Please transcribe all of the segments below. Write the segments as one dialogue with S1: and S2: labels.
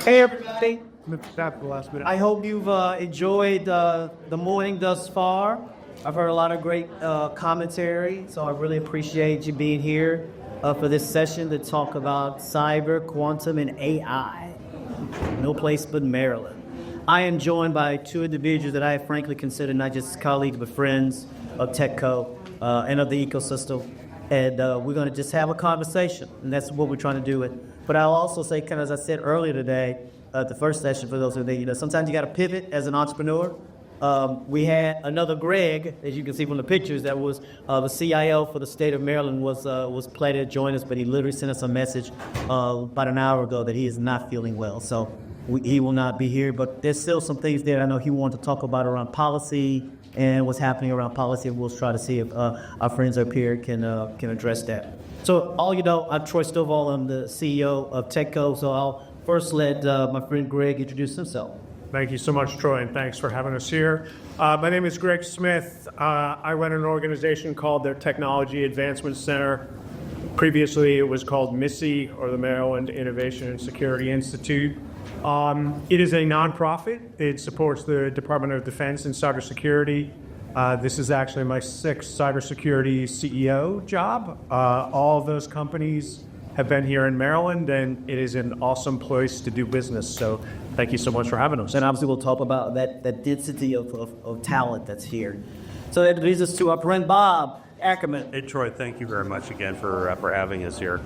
S1: Hey everybody,
S2: After the last minute.
S1: I hope you've enjoyed the morning thus far. I've heard a lot of great commentary, so I really appreciate you being here for this session to talk about cyber, quantum, and AI. No place but Maryland. I am joined by two individuals that I frankly consider not just colleagues but friends of TechCo and of the ecosystem. And we're going to just have a conversation, and that's what we're trying to do. But I'll also say, kind of as I said earlier today, the first session for those who think, sometimes you got to pivot as an entrepreneur. We had another Gregg, as you can see from the pictures, that was the CIO for the state of Maryland was planning to join us, but he literally sent us a message about an hour ago that he is not feeling well. So he will not be here, but there's still some things there I know he wanted to talk about around policy and what's happening around policy, and we'll try to see if our friends up here can address that. So all you know, I'm Troy Stovall. I'm the CEO of TechCo, so I'll first let my friend Gregg introduce himself.
S2: Thank you so much, Troy, and thanks for having us here. My name is Gregg Smith. I run an organization called the Technology Advancement Center. Previously, it was called MISI, or the Maryland Innovation and Security Institute. It is a nonprofit. It supports the Department of Defense and cybersecurity. This is actually my sixth cybersecurity CEO job. All of those companies have been here in Maryland, and it is an awesome place to do business. So thank you so much for having us.
S1: And obviously we'll talk about that density of talent that's here. So that leads us to our friend Bob Ackerman.
S3: Hey, Troy, thank you very much again for having us here.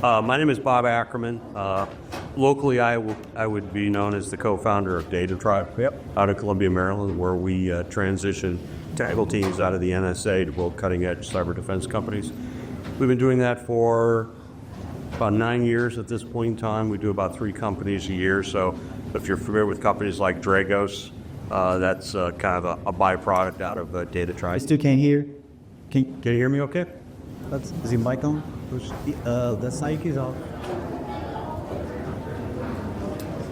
S3: My name is Bob Ackerman. Locally, I would be known as the co-founder of Data Tribe out of Columbia, Maryland, where we transition technical teams out of the NSA to build cutting-edge cyber defense companies. We've been doing that for about 9 years at this point in time. We do about 3 companies a year. So if you're familiar with companies like Dragos, that's kind of a byproduct out of Data Tribe.
S1: I still can't hear.
S3: Can you hear me okay?
S1: Is the mic on? The mic is off.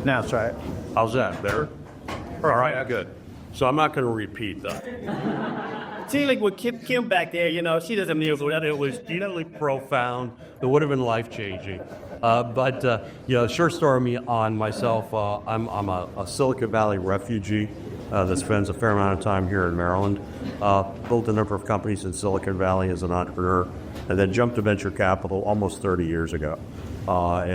S1: Now try it.
S3: How's that? Better? All right, good. So I'm not going to repeat that.
S1: See, like with Kim back there, she doesn't know whether it was
S3: Really profound. It would have been life-changing. Short story on myself. I'm a Silicon Valley refugee that spends a fair amount of time here in Maryland. Built a number of companies in Silicon Valley as an entrepreneur, and then jumped to venture capital almost 30 years ago. I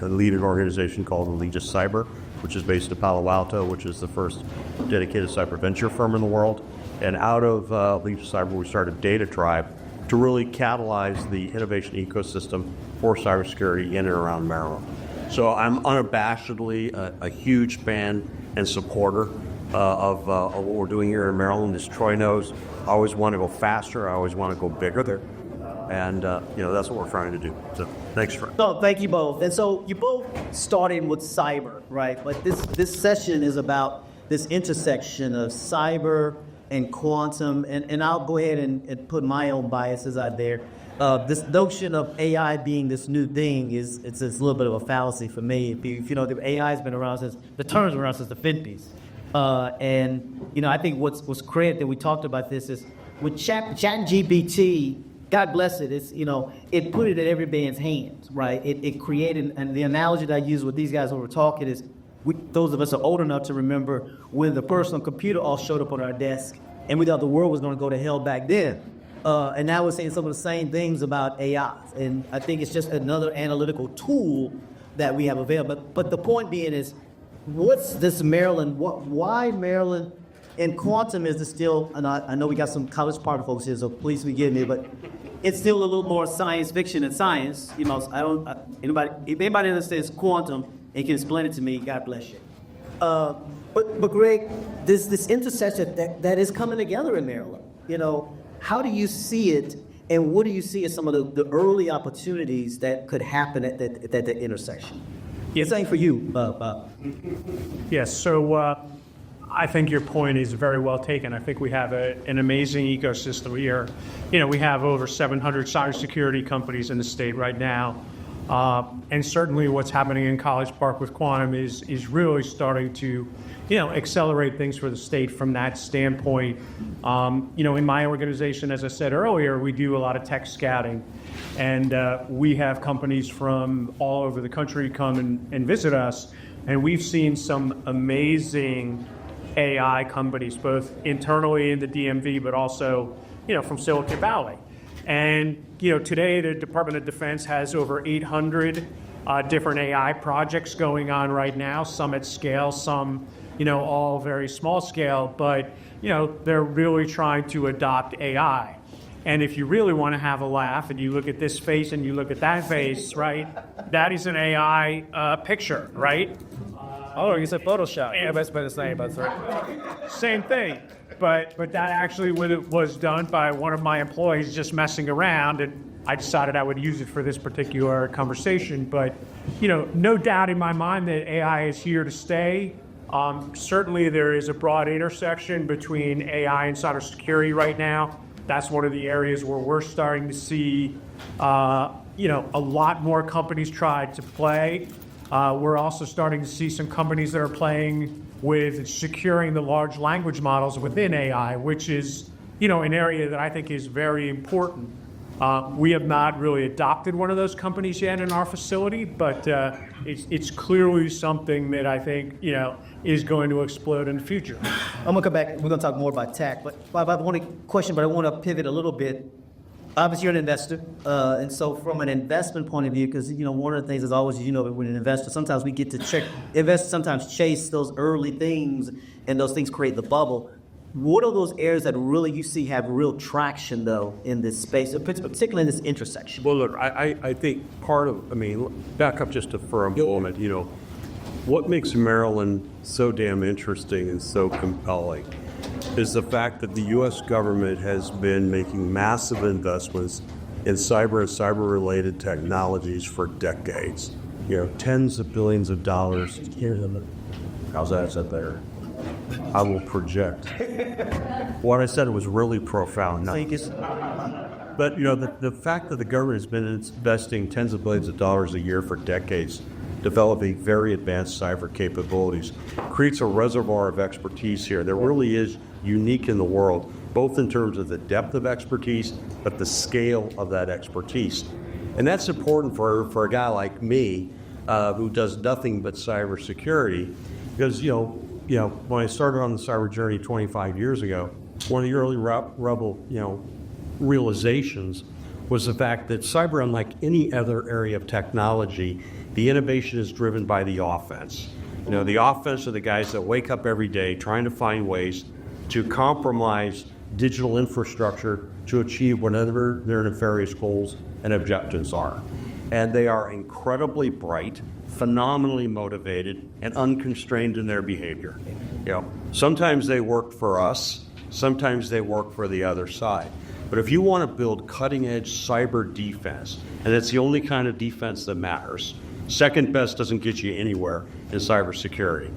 S3: lead an organization called AllegisCyber, which is based in Palo Alto, which is the first dedicated cyber venture firm in the world. And out of AllegisCyber, we started Data Tribe to really catalyze the innovation ecosystem for cybersecurity in and around Maryland. So I'm unabashedly a huge fan and supporter of what we're doing here in Maryland. As Troy knows, I always want to go faster. I always want to go bigger there. And, that's what we're trying to do. So thanks for it.
S1: No, thank you both. And so you both started with cyber, right? But this session is about this intersection of cyber and quantum. And I'll go ahead and put my own biases out there. This notion of AI being this new thing it's a little bit of a fallacy for me. If you know, the AI has been around the term's been around since the 50s. I think what's great that we talked about this is with ChatGPT, God bless it, it put it in every man's hands, right? It created, and the analogy that I use with these guys when we're talking is, those of us are old enough to remember when the personal computer all showed up on our desk, and we thought the world was going to go to hell back then. And now we're saying some of the same things about AI. And I think it's just another analytical tool that we have available. But the point being is, what's this Maryland? Why Maryland? And quantum is still, and I know we got some college party folks here, so please forgive me, but it's still a little more science fiction than science. If anybody understands quantum and can explain it to me, God bless you. But Gregg, this intersection that is coming together in Maryland. How do you see it, and what do you see as some of the early opportunities that could happen at that intersection?
S2: Yes.
S1: Same for you, Bob.
S2: Yes, so I think your point is very well taken. I think we have an amazing ecosystem here. We have over 700 cybersecurity companies in the state right now. And certainly what's happening in College Park with quantum is really starting to, accelerate things for the state from that standpoint. In my organization, as I said earlier, we do a lot of tech scouting, and we have companies from all over the country come and visit us, and we've seen some amazing AI companies, both internally in the DMV, but also, from Silicon Valley. And, today the Department of Defense has over 800 different AI projects going on right now, some at scale, some, all very small scale, but, they're really trying to adopt AI. And if you really want to have a laugh and you look at this face and you look at that face, right, that is an AI picture, right?
S4: Oh, it's a Photoshop. Yeah, that's the same, but sorry.
S2: Same thing. But that actually was done by one of my employees just messing around, and I decided I would use it for this particular conversation. But, no doubt in my mind that AI is here to stay. Certainly there is a broad intersection between AI and cybersecurity right now. That's one of the areas where we're starting to see, a lot more companies try to play. We're also starting to see some companies that are playing with securing the large language models within AI, which is, an area that I think is very important. We have not really adopted one of those companies yet in our facility, but it's clearly something that I think, is going to explode in the future.
S1: I'm going to come back. We're going to talk more about tech. But Bob, I want to question, but I want to pivot a little bit. Obviously, you're an investor. And so from an investment point of view, because, one of the things is always, when an investor, sometimes we get to check, investors sometimes chase those early things, and those things create the bubble. What are those areas that really you see have real traction, though, in this space, particularly in this intersection?
S3: Well, look, I think back up just for a moment, what makes Maryland so damn interesting and so compelling is the fact that the U.S. government has been making massive investments in cyber and cyber-related technologies for decades. Tens of billions of dollars. How's that set there? I will project. What I said was really profound. But, the fact that the government has been investing tens of billions of dollars a year for decades, developing very advanced cyber capabilities, creates a reservoir of expertise here that really is unique in the world, both in terms of the depth of expertise, but the scale of that expertise. And that's important for a guy like me, who does nothing but cybersecurity, because, when I started on the cyber journey 25 years ago, one of the early realizations was the fact that cyber, unlike any other area of technology, the innovation is driven by the offense. The offense are the guys that wake up every day trying to find ways to compromise digital infrastructure to achieve whatever their nefarious goals and objectives are. And they are incredibly bright, phenomenally motivated, and unconstrained in their behavior. Sometimes they work for us, sometimes they work for the other side. But if you want to build cutting-edge cyber defense, and it's the only kind of defense that matters, second best doesn't get you anywhere in cybersecurity.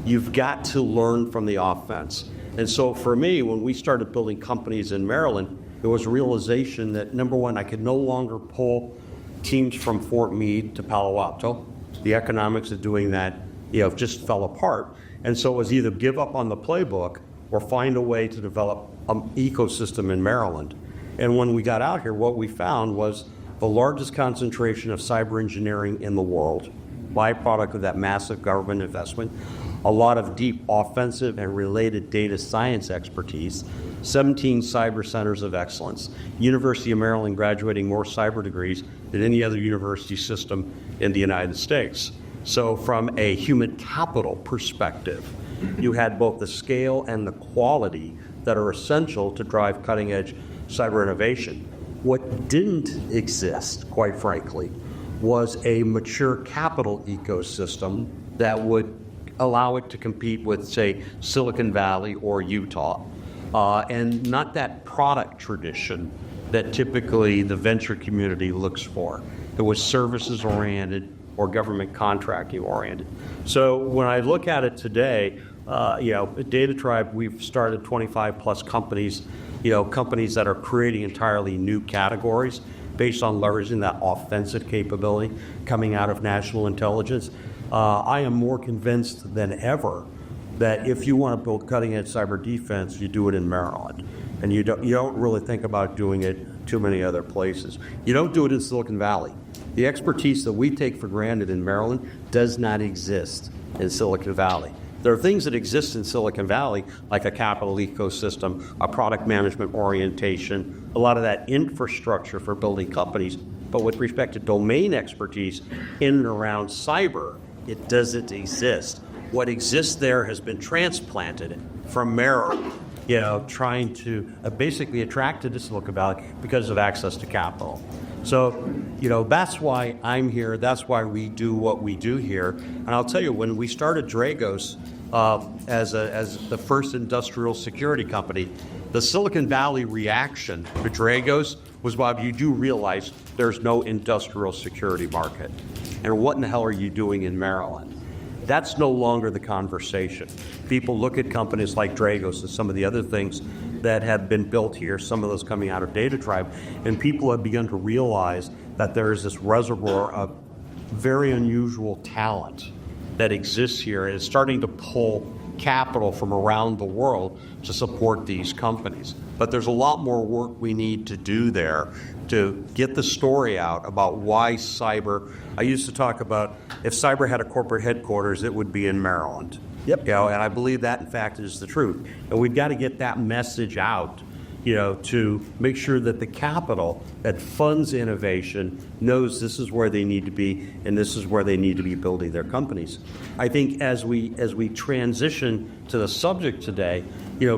S3: You've got to learn from the offense. And so for me, when we started building companies in Maryland, there was a realization that, number one, I could no longer pull teams from Fort Meade to Palo Alto. The economics of doing that, just fell apart. And so it was either give up on the playbook or find a way to develop an ecosystem in Maryland. And when we got out here, what we found was the largest concentration of cyber engineering in the world, byproduct of that massive government investment, a lot of deep offensive and related data science expertise, 17 cyber centers of excellence, University of Maryland graduating more cyber degrees than any other university system in the United States. So from a human capital perspective, you had both the scale and the quality that are essential to drive cutting-edge cyber innovation. What didn't exist, quite frankly, was a mature capital ecosystem that would allow it to compete with, say, Silicon Valley or Utah, and not that product tradition that typically the venture community looks for. It was services-oriented or government contracting-oriented. So when I look at it today, at Data Tribe, we've started 25 plus companies, companies that are creating entirely new categories. based on leveraging that offensive capability coming out of national intelligence. I am more convinced than ever that if you want to build cutting-edge cyber defense, you do it in Maryland. And you don't really think about doing it too many other places. You don't do it in Silicon Valley. The expertise that we take for granted in Maryland does not exist in Silicon Valley. There are things that exist in Silicon Valley, like a capital ecosystem, a product management orientation, a lot of that infrastructure for building companies. But with respect to domain expertise in and around cyber, it doesn't exist. What exists there has been transplanted from Maryland, trying to basically attract it to Silicon Valley because of access to capital. So, that's why I'm here. That's why we do what we do here. And I'll tell you, when we started Dragos as the first industrial security company, the Silicon Valley reaction to Dragos was, Bob, you do realize there's no industrial security market. And what in the hell are you doing in Maryland? That's no longer the conversation. People look at companies like Dragos and some of the other things that have been built here, some of those coming out of Data Tribe, and people have begun to realize that there is this reservoir of very unusual talent that exists here and is starting to pull capital from around the world to support these companies. But there's a lot more work we need to do there to get the story out about why cyber. I used to talk about if cyber had a corporate headquarters, it would be in Maryland.
S1: Yep.
S3: And I believe that, in fact, is the truth. And we've got to get that message out, to make sure that the capital that funds innovation knows this is where they need to be and this is where they need to be building their companies. I think as we transition to the subject today,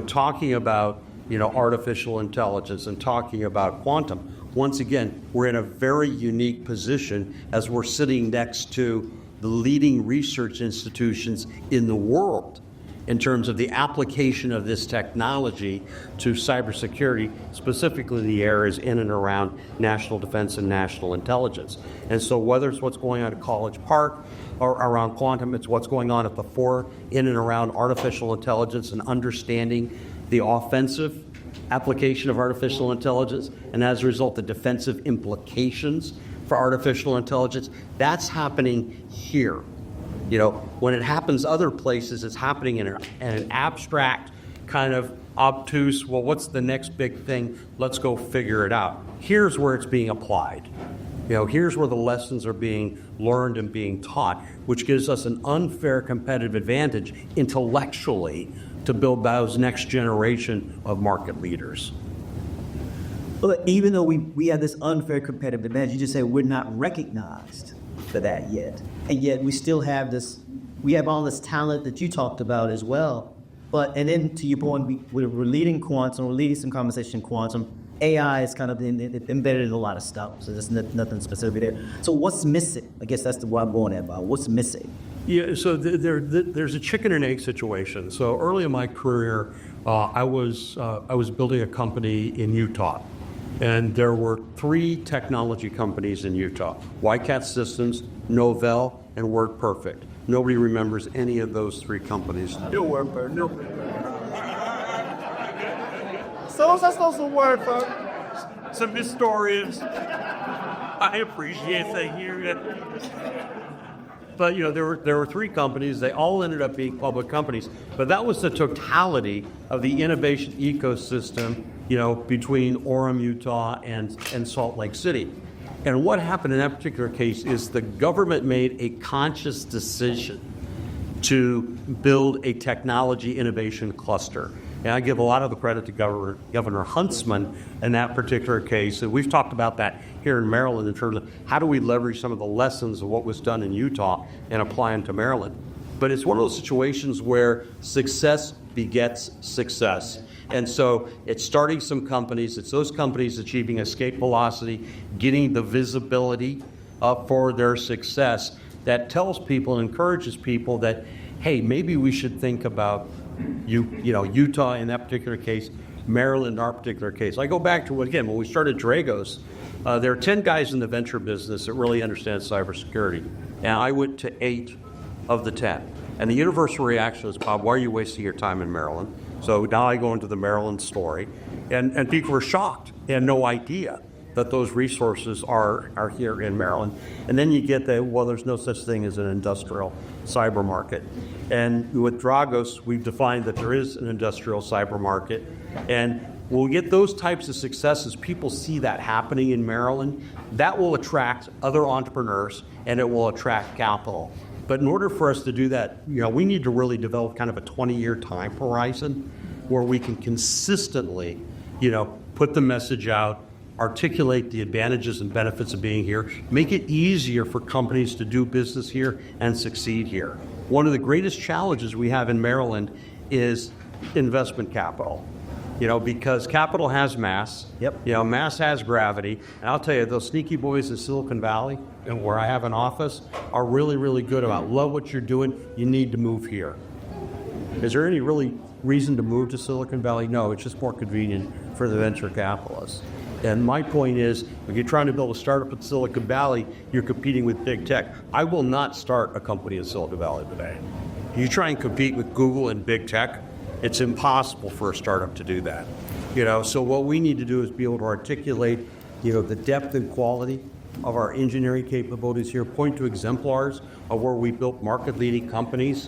S3: talking about artificial intelligence and talking about quantum, once again, we're in a very unique position as we're sitting next to the leading research institutions in the world in terms of the application of this technology to cybersecurity, specifically the areas in and around national defense and national intelligence. And so whether it's what's going on at College Park or around quantum, it's what's going on at the fore in and around artificial intelligence and understanding the offensive application of artificial intelligence, and as a result, the defensive implications for artificial intelligence. That's happening here. When it happens other places, it's happening in an abstract kind of obtuse, well, what's the next big thing? Let's go figure it out. Here's where it's being applied. Here's where the lessons are being learned and being taught, which gives us an unfair competitive advantage intellectually to build those next generation of market leaders.
S1: Well, even though we have this unfair competitive advantage, you just say we're not recognized for that yet. And yet we still have we have all this talent that you talked about as well. And then to your point, we're leading quantum, we're leading some conversation in quantum. AI is kind of embedded in a lot of stuff, so there's nothing specific there. So what's missing? I guess that's what I'm going at, Bob. What's missing?
S3: Yeah, so there's a chicken and egg situation. So early in my career, I was building a company in Utah, and there were 3 technology companies in Utah: YCAT Systems, Novell, and WordPerfect. Nobody remembers any of those 3 companies.
S2: Still WordPerfect. No. So that's also WordPerfect. Some historians. I appreciate they hear it. But there were 3 companies. They all ended up being public companies. But that was the totality of the innovation ecosystem, between Orem, Utah, and Salt Lake City. And what happened in that particular case is the government made a conscious decision to build a technology innovation cluster. And I give a lot of the credit to Governor Huntsman in that particular case. And we've talked about that here in Maryland in terms of how do we leverage some of the lessons of what was done in Utah and apply them to Maryland. But it's one of those situations where success begets success. And so it's starting some companies. It's those companies achieving escape velocity, getting the visibility for their success that tells people and encourages people that, hey, maybe we should think about Utah in that particular case, Maryland in our particular case. I go back to, again, when we started Dragos, there are 10 guys in the venture business that really understand cybersecurity. And I went to 8 of the 10. And the universal reaction was, Bob, why are you wasting your time in Maryland? So now I go into the Maryland story. And people were shocked. They had no idea
S3: that those resources are here in Maryland. And then you get the, well, there's no such thing as an industrial cyber market. And with Dragos, we've defined that there is an industrial cyber market. And we'll get those types of successes. People see that happening in Maryland. That will attract other entrepreneurs, and it will attract capital. But in order for us to do that, we need to really develop kind of a 20-year time horizon where we can consistently, put the message out, articulate the advantages and benefits of being here, make it easier for companies to do business here and succeed here. One of the greatest challenges we have in Maryland is investment capital. Because capital has mass.
S1: Yep.
S3: Mass has gravity. And I'll tell you, those sneaky boys in Silicon Valley, and where I have an office, are really, really good about, love what you're doing, you need to move here. Is there any really reason to move to Silicon Valley? No, it's just more convenient for the venture capitalists. And my point is, if you're trying to build a startup in Silicon Valley, you're competing with big tech. I will not start a company in Silicon Valley today. You try and compete with Google and big tech, it's impossible for a startup to do that. So what we need to do is be able to articulate, the depth and quality of our engineering capabilities here, point to exemplars of where we built market-leading companies,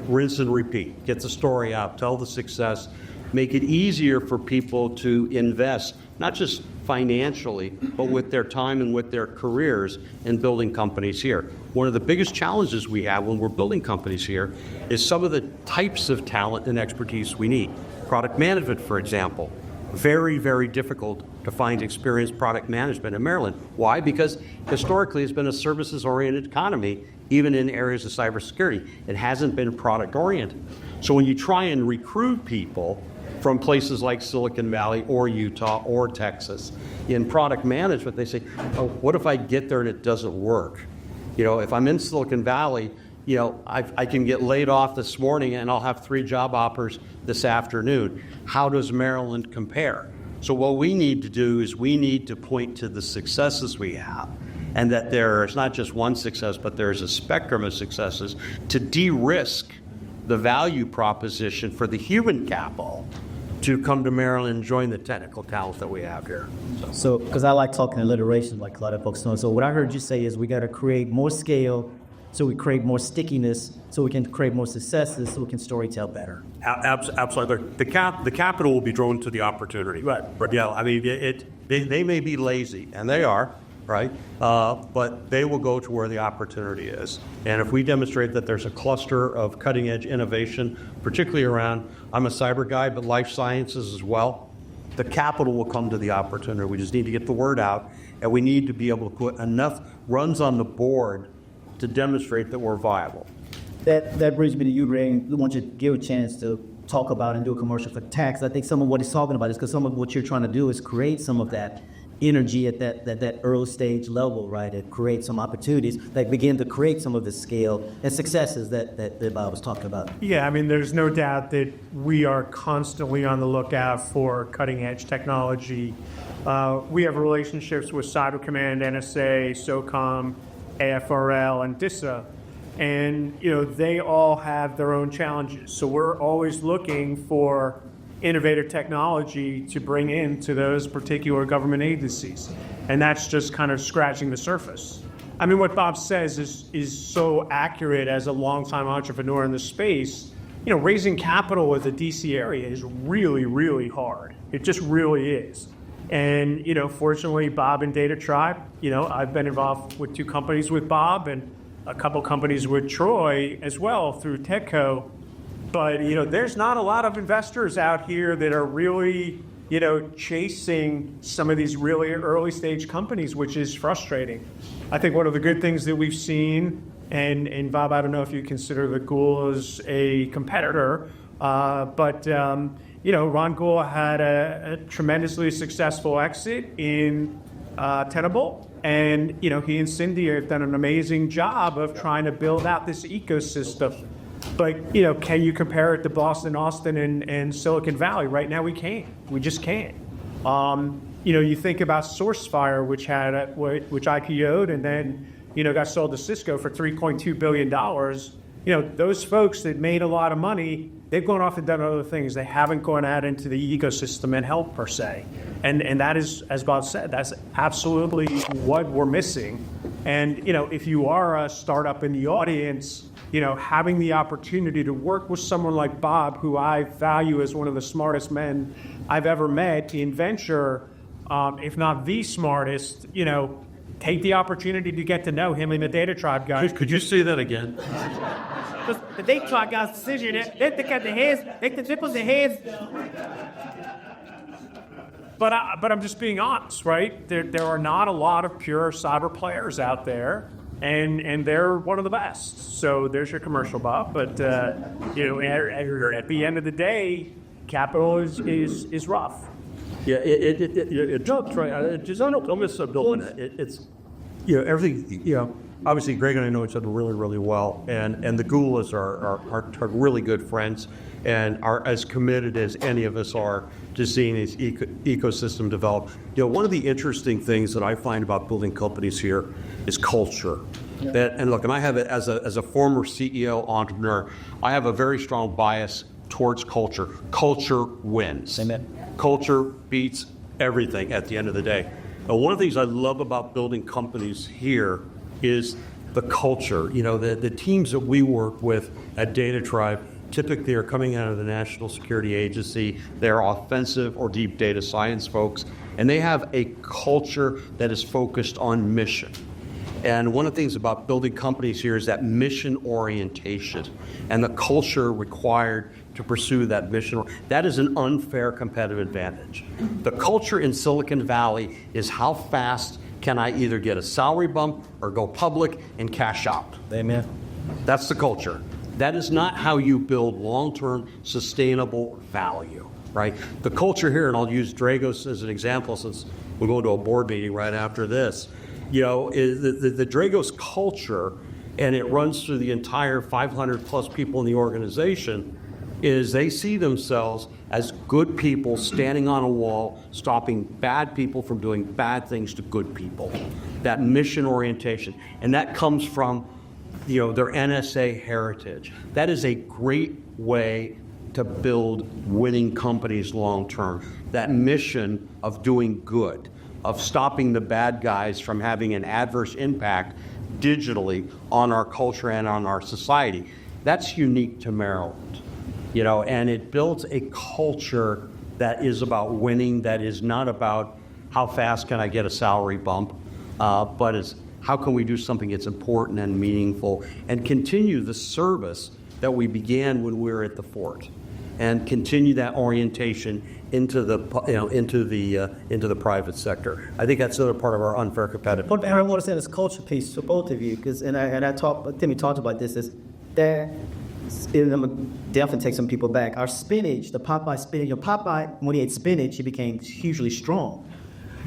S3: rinse and repeat, get the story out, tell the success, make it easier for people to invest, not just financially, but with their time and with their careers in building companies here. One of the biggest challenges we have when we're building companies here is some of the types of talent and expertise we need. Product management, for example. Very, very difficult to find experienced product management in Maryland. Why? Because historically it's been a services-oriented economy, even in areas of cybersecurity. It hasn't been product-oriented. So when you try and recruit people from places like Silicon Valley or Utah or Texas in product management, they say, oh, what if I get there and it doesn't work? If I'm in Silicon Valley, I can get laid off this morning and I'll have 3 job offers this afternoon. How does Maryland compare? So what we need to do is we need to point to the successes we have, and that there's not just one success, but there's a spectrum of successes to de-risk the value proposition for the human capital to come to Maryland and join the technical talent that we have here.
S1: So, because I like talking alliteration like a lot of folks know. So what I heard you say is we got to create more scale so we create more stickiness, so we can create more successes, so we can storytell better.
S3: Absolutely. The capital will be drawn to the opportunity. Right. Yeah, I mean, they may be lazy, and they are, right? But they will go to where the opportunity is. And if we demonstrate that there's a cluster of cutting-edge innovation, particularly around, I'm a cyber guy, but life sciences as well, the capital will come to the opportunity. We just need to get the word out, and we need to be able to put enough runs on the board to demonstrate that we're viable.
S1: That brings me to you, Gregg. I want you to give a chance to talk about and do a commercial for tax. I think some of what he's talking about is because some of what you're trying to do is create some of that energy at that early stage level, right? And create some opportunities that begin to create some of the scale and successes that Bob was talking about.
S2: Yeah, I mean, there's no doubt that we are constantly on the lookout for cutting-edge technology. We have relationships with Cyber Command, NSA, SOCOM, AFRL, and DISA, and they all have their own challenges. So we're always looking for innovative technology to bring into those particular government agencies, and that's just kind of scratching the surface. I mean, what Bob says is so accurate as a longtime entrepreneur in the space. Raising capital with the DC area is really, really hard. It just really is. And, fortunately, Bob and Data Tribe, I've been involved with 2 companies with Bob and a couple companies with Troy as well through TechCo. But, there's not a lot of investors out here that are really, chasing some of these really early stage companies, which is frustrating. I think one of the good things that we've seen, and Bob, I don't know if you consider the Ghoul as a competitor, but Ron Ghoul had a tremendously successful exit in Tenable, and he and Cindy have done an amazing job of trying to build out this ecosystem. But can you compare it to Boston, Austin, and Silicon Valley? Right now, we can't. We just can't. You think about SourceFire, which IPO'd and then got sold to Cisco for $3.2 billion. those folks that made a lot of money, they've gone off and done other things. They haven't gone out into the ecosystem and helped per se. And that is, as Bob said, that's absolutely what we're missing. And, if you are a startup in the audience, having the opportunity to work with someone like Bob, who I value as one of the smartest men I've ever met in venture, if not the smartest, take the opportunity to get to know him and the Data Tribe guys.
S3: Could you say that again?
S4: The Data Tribe guys, decision, they got their heads, they can flip their heads.
S2: But I'm just being honest, right? There are not a lot of pure cyber players out there, and they're one of the best. So there's your commercial, Bob. But at the end of the day, capital is rough.
S3: Yeah, it jumps right. Just don't miss a building. It's everything. Obviously, Greg and I know each other really, really well, and the Goulas are really good friends, and are as committed as any of us are to seeing this ecosystem develop. One of the interesting things that I find about building companies here is culture. Yeah. And look, and I have it as a former CEO entrepreneur, I have a very strong bias towards culture. Culture wins.
S1: Amen.
S3: Culture beats everything at the end of the day. Now, one of the things I love about building companies here is the culture. The teams that we work with at Data Tribe typically are coming out of the National Security Agency. They're offensive or deep data science folks, and they have a culture that is focused on mission. And one of the things about building companies here is that mission orientation and the culture required to pursue that mission. That is an unfair competitive advantage. The culture in Silicon Valley is how fast can I either get a salary bump or go public and cash out.
S1: Amen.
S3: That's the culture. That is not how you build long-term sustainable value, right? The culture here, and I'll use Dragos as an example since we're going to a board meeting right after this, is the Dragos culture, and it runs through the entire 500 plus people in the organization, is they see themselves as good people standing on a wall, stopping bad people from doing bad things to good people. That mission orientation. And that comes from their NSA heritage. That is a great way to build winning companies long term. That mission of doing good, of stopping the bad guys from having an adverse impact digitally on our culture and on our society. That's unique to Maryland. And it builds a culture that is about winning, that is not about how fast can I get a salary bump, but is how can we do something that's important and meaningful and continue the service that we began when we were at the fort, and continue that orientation into the private sector. I think that's another part of our unfair competitive.
S1: What I want to say this culture piece to both of you, because Timmy talked about this, is that. I'm going to definitely take some people back. Our spinach, the Popeye spinach, Popeye, when he ate spinach, he became hugely strong.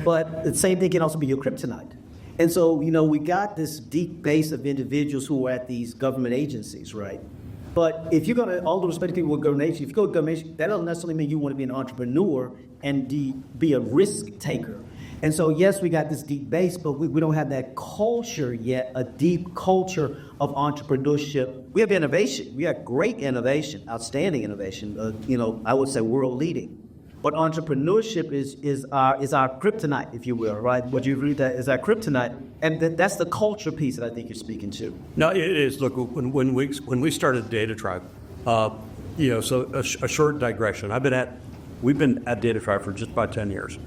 S1: But the same thing can also be your kryptonite. And so, we got this deep base of individuals who are at these government agencies, right? But if you're going to, all the respect to people with government agencies, if you go to government agencies, that doesn't necessarily mean you want to be an entrepreneur and be a risk taker. And so, yes, we got this deep base, but we don't have that culture yet, a deep culture of entrepreneurship. We have innovation. We have great innovation, outstanding innovation, I would say world leading. But entrepreneurship is our kryptonite, if you will, right? Would you agree that is our kryptonite? And that's the culture piece that I think you're speaking to.
S3: No, it is. Look, when we started Data Tribe, so a short digression. We've been at Data Tribe for just about 10 years.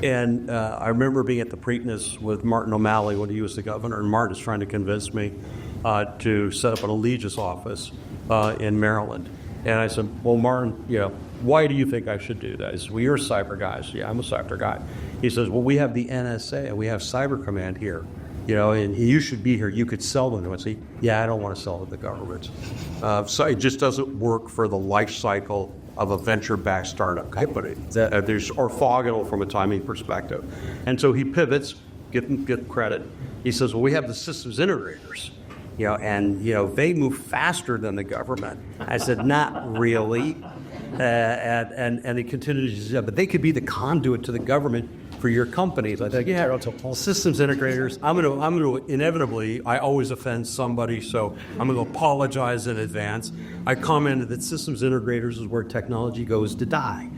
S3: And I remember being at the Preakness with Martin O'Malley when he was the governor, and Martin is trying to convince me to set up an Allegis office in Maryland. And I said, well, Martin, why do you think I should do that? He said, well, you're a cyber guy. I said, yeah, I'm a cyber guy. He says, well, we have the NSA and we have Cyber Command here, and you should be here. You could sell them to us. Yeah, I don't want to sell to the government. So it just doesn't work for the life cycle of a venture-backed startup company. There's orthogonal from a timing perspective. And so he pivots, get credit. He says, well, we have the systems integrators, and they move faster than the government. I said, not really. And he continues to say, but they could be the conduit to the government for your companies. I think, yeah, well, systems integrators, I'm going to inevitably, I always offend somebody, so I'm going to apologize in advance. I commented that systems integrators is where technology goes to die,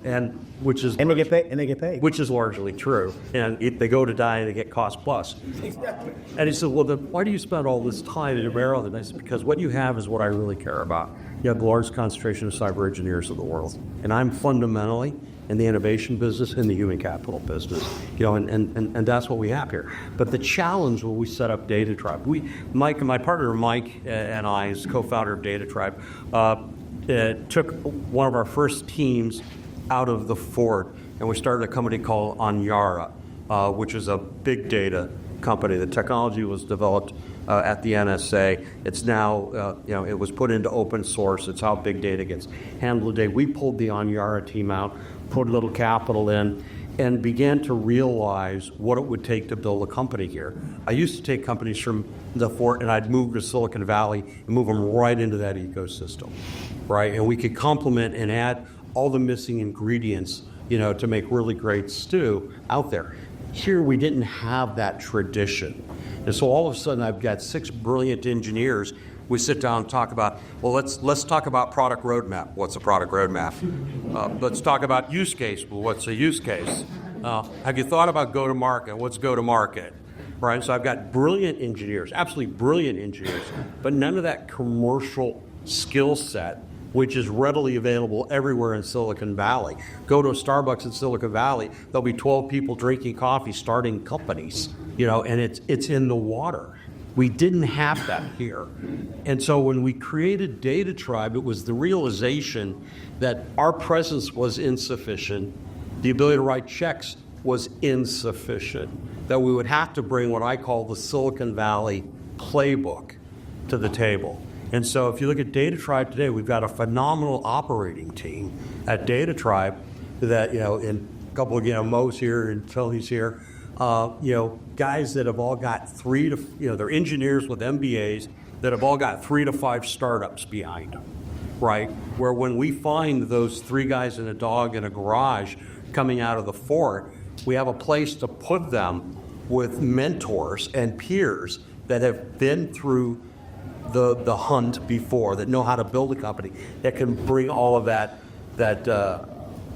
S3: and which is
S1: And they get paid.
S3: which is largely true. And if they go to die, they get cost plus.
S1: Exactly.
S3: And he said, well, then why do you spend all this time in Maryland? I said, because what you have is what I really care about. You have the largest concentration of cyber engineers in the world. And I'm fundamentally in the innovation business, in the human capital business, and that's what we have here. But the challenge when we set up Data Tribe, Mike, my partner Mike and I, as co-founder of Data Tribe, took one of our first teams out of the fort, and we started a company called Anyara, which is a big data company. The technology was developed at the NSA. It's now, it was put into open source. It's how big data gets handled today. We pulled the Anyara team out, put a little capital in, and began to realize what it would take to build a company here. I used to take companies from the fort, and I'd move to Silicon Valley and move them right into that ecosystem, right? And we could complement and add all the missing ingredients, to make really great stew out there. Here, we didn't have that tradition. And so all of a sudden, I've got 6 brilliant engineers. We sit down and talk about, well, let's talk about product roadmap. What's a product roadmap? Let's talk about use case. Well, what's a use case? Have you thought about go-to-market? What's go-to-market? Right? So I've got brilliant engineers, absolutely brilliant engineers, but none of that commercial skill set, which is readily available everywhere in Silicon Valley. Go to a Starbucks in Silicon Valley, there'll be 12 people drinking coffee, starting companies, and it's in the water. We didn't have that here. And so when we created Data Tribe, it was the realization that our presence was insufficient, the ability to write checks was insufficient, that we would have to bring what I call the Silicon Valley playbook to the table. And so if you look at Data Tribe today, we've got a phenomenal operating team at Data Tribe that, in a couple of, Mo's here and Philly's here, guys that have all got they're engineers with MBAs that have all got 3 to 5 startups behind them, right? Where when we find those 3 guys and a dog in a garage coming out of the fort, we have a place to put them with mentors and peers that have been through the hunt before, that know how to build a company, that can bring all of that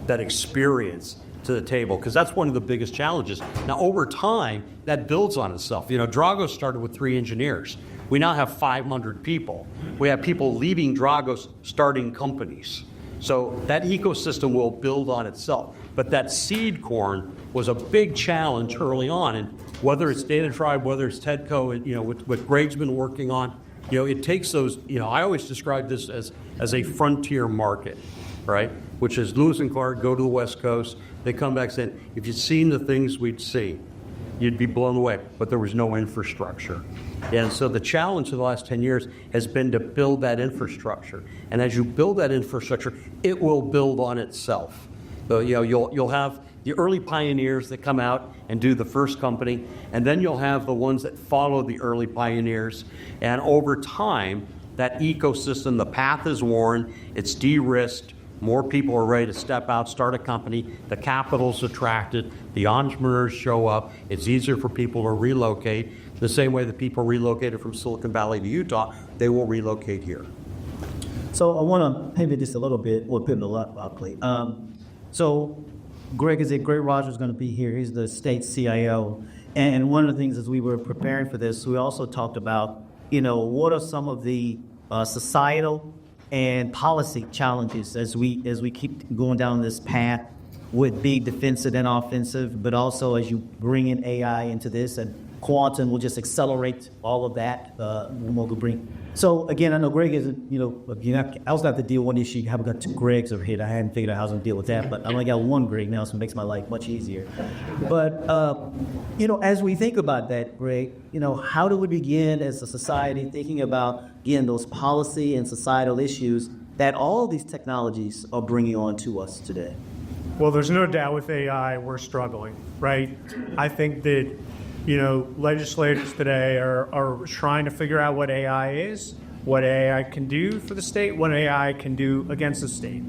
S3: experience to the table, because that's one of the biggest challenges. Now, over time, that builds on itself. Dragos started with 3 engineers. We now have 500 people. We have people leaving Dragos, starting companies. So that ecosystem will build on itself. But that seed corn was a big challenge early on, and whether it's Data Tribe, whether it's TEDCO, what Gregg's been working on, it takes those, I always describe this as a frontier market, right? Which is Lewis and Clark go to the West Coast. They come back saying, if you'd seen the things we'd see, you'd be blown away. But there was no infrastructure. And so the challenge of the last 10 years has been to build that infrastructure. And as you build that infrastructure, it will build on itself. So, you'll have the early pioneers that come out and do the first company, and then you'll have the ones that follow the early pioneers. And over time, that ecosystem, the path is worn, it's de-risked, more people are ready to step out, start a company, the capital's attracted, the entrepreneurs show up, it's easier for people to relocate. The same way that people relocated from Silicon Valley to Utah, they will relocate here.
S1: So I want to pivot just a little bit, or pivot a lot, probably. So Gregg Rogers is going to be here. He's the state CIO. And one of the things as we were preparing for this, we also talked about, what are some of the societal and policy challenges as we keep going down this path with being defensive and offensive, but also as you bring in AI into this, and quantum will just accelerate all of that. So again, I know Gregg isn't, I also have to deal with one issue. I haven't got 2 Greggs over here. I hadn't figured out how I was going to deal with that, but I only got 1 Gregg now, so it makes my life much easier. But, as we think about that, Gregg, how do we begin as a society thinking about, again, those policy and societal issues that all these technologies are bringing on to us today?
S2: Well, there's no doubt with AI, we're struggling, right? I think that legislators today are trying to figure out what AI is, what AI can do for the state, what AI can do against the state.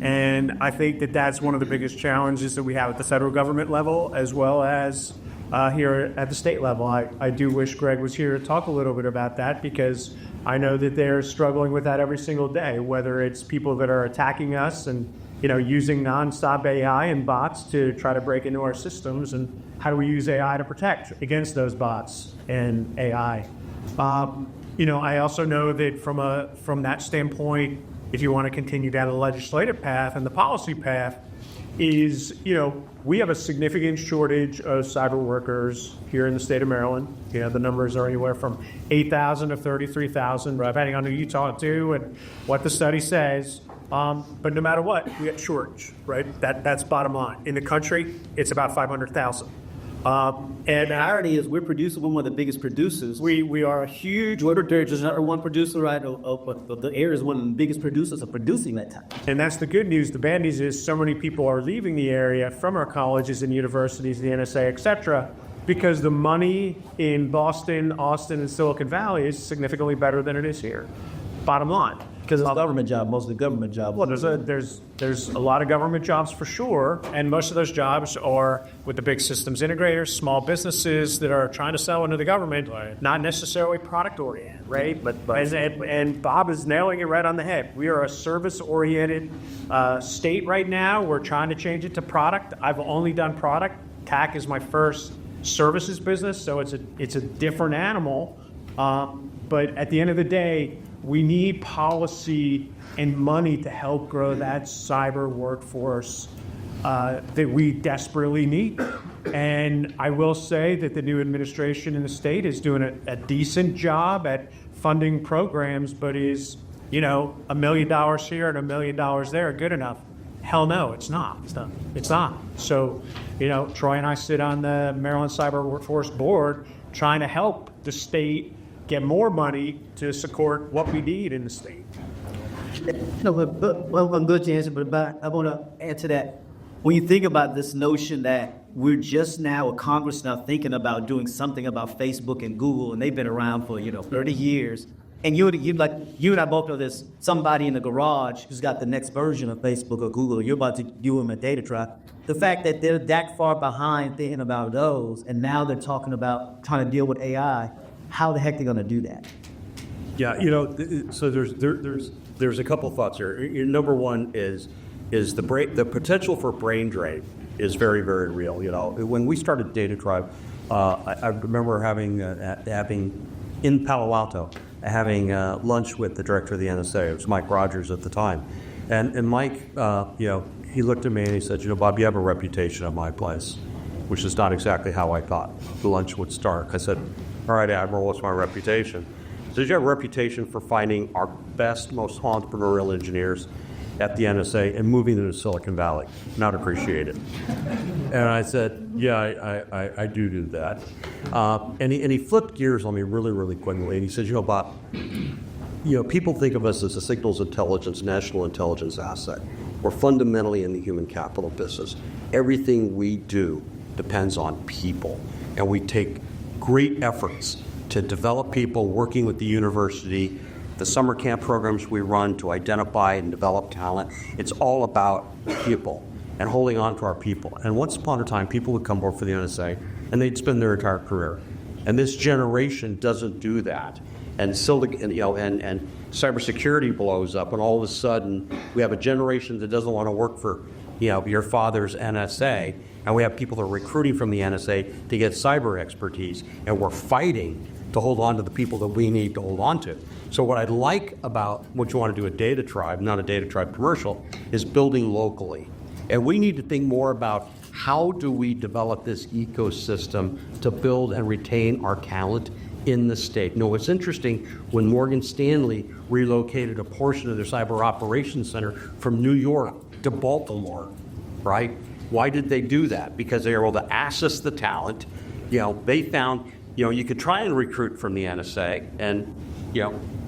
S2: And I think that that's one of the biggest challenges that we have at the federal government level, as well as here at the state level. I do wish Gregg was here to talk a little bit about that, because I know that they're struggling with that every single day, whether it's people that are attacking us and using nonstop AI and bots to try to break into our systems, and how do we use AI to protect against those bots and AI. I also know that from that standpoint, if you want to continue down the legislative path and the policy path, is, we have a significant shortage of cyber workers here in the state of Maryland. The numbers are anywhere from 8,000 to 33,000, depending on who you talk to and what the study says. But no matter what, we have shortage, right? That's bottom line. In the country, it's about 500,000.
S1: And the irony is we're one of the biggest producers.
S2: We are a huge.
S1: There's just not one producer, right? But the area is one of the biggest producers of producing that type.
S2: And that's the good news. The bad news is so many people are leaving the area from our colleges and universities, the NSA, et cetera, because the money in Boston, Austin, and Silicon Valley is significantly better than it is here. Bottom line.
S1: Because it's a government job, mostly government jobs.
S2: Well, there's a lot of government jobs for sure, and most of those jobs are with the big systems integrators, small businesses that are trying to sell into the government, not necessarily product oriented, right? But and Bob is nailing it right on the head. We are a service oriented state right now. We're trying to change it to product. I've only done product. TAC is my first services business, so it's a different animal. But at the end of the day, we need policy and money to help grow that cyber workforce that we desperately need. And I will say that the new administration in the state is doing a decent job at funding programs, but is, $1 million here and $1 million there good enough? Hell no, it's not. It's not. So, Troy and I sit on the Maryland Cyber Workforce Board trying to help the state get more money to support what we need in the state.
S1: I'm good to answer, but I want to add to that. When you think about this notion that we're just now, a Congress now thinking about doing something about Facebook and Google, and they've been around for 30 years, and you and I both know there's somebody in the garage who's got the next version of Facebook or Google. You're about to do them a data trial. The fact that they're that far behind thinking about those, and now they're talking about trying to deal with AI. How the heck are they going to do that?
S3: Yeah, so there's a couple thoughts here. Number one is the potential for brain drain is very, very real. When we started Data Tribe, I remember having in Palo Alto, having lunch with the director of the NSA. It was Mike Rogers at the time, and Mike, he looked at me and he said, Bob, you have a reputation at my place, which is not exactly how I thought the lunch would start. I said, all right, Admiral, what's my reputation? So you have a reputation for finding our best, most entrepreneurial engineers at the NSA and moving them to Silicon Valley. Not appreciate it. And I said, yeah, I do that. And he flipped gears on me really, really quickly. And he said, Bob, people think of us as a signals intelligence, national intelligence asset. We're fundamentally in the human capital business. Everything we do depends on people. And we take great efforts to develop people working with the university, the summer camp programs we run to identify and develop talent. It's all about people and holding on to our people. And once upon a time, people would come work for the NSA and they'd spend their entire career. And this generation doesn't do that. And cybersecurity blows up, and all of a sudden we have a generation that doesn't want to work for your father's NSA. And we have people that are recruiting from the NSA to get cyber expertise, and we're fighting to hold on to the people that we need to hold on to. So what I like about what you want to do at Data Tribe, not a Data Tribe commercial, is building locally. And we need to think more about how do we develop this ecosystem to build and retain our talent in the state. What's interesting, when Morgan Stanley relocated a portion of their cyber operations center from New York to Baltimore, right? Why did they do that? Because they were able to access the talent. They found, you could try and recruit from the NSA, and,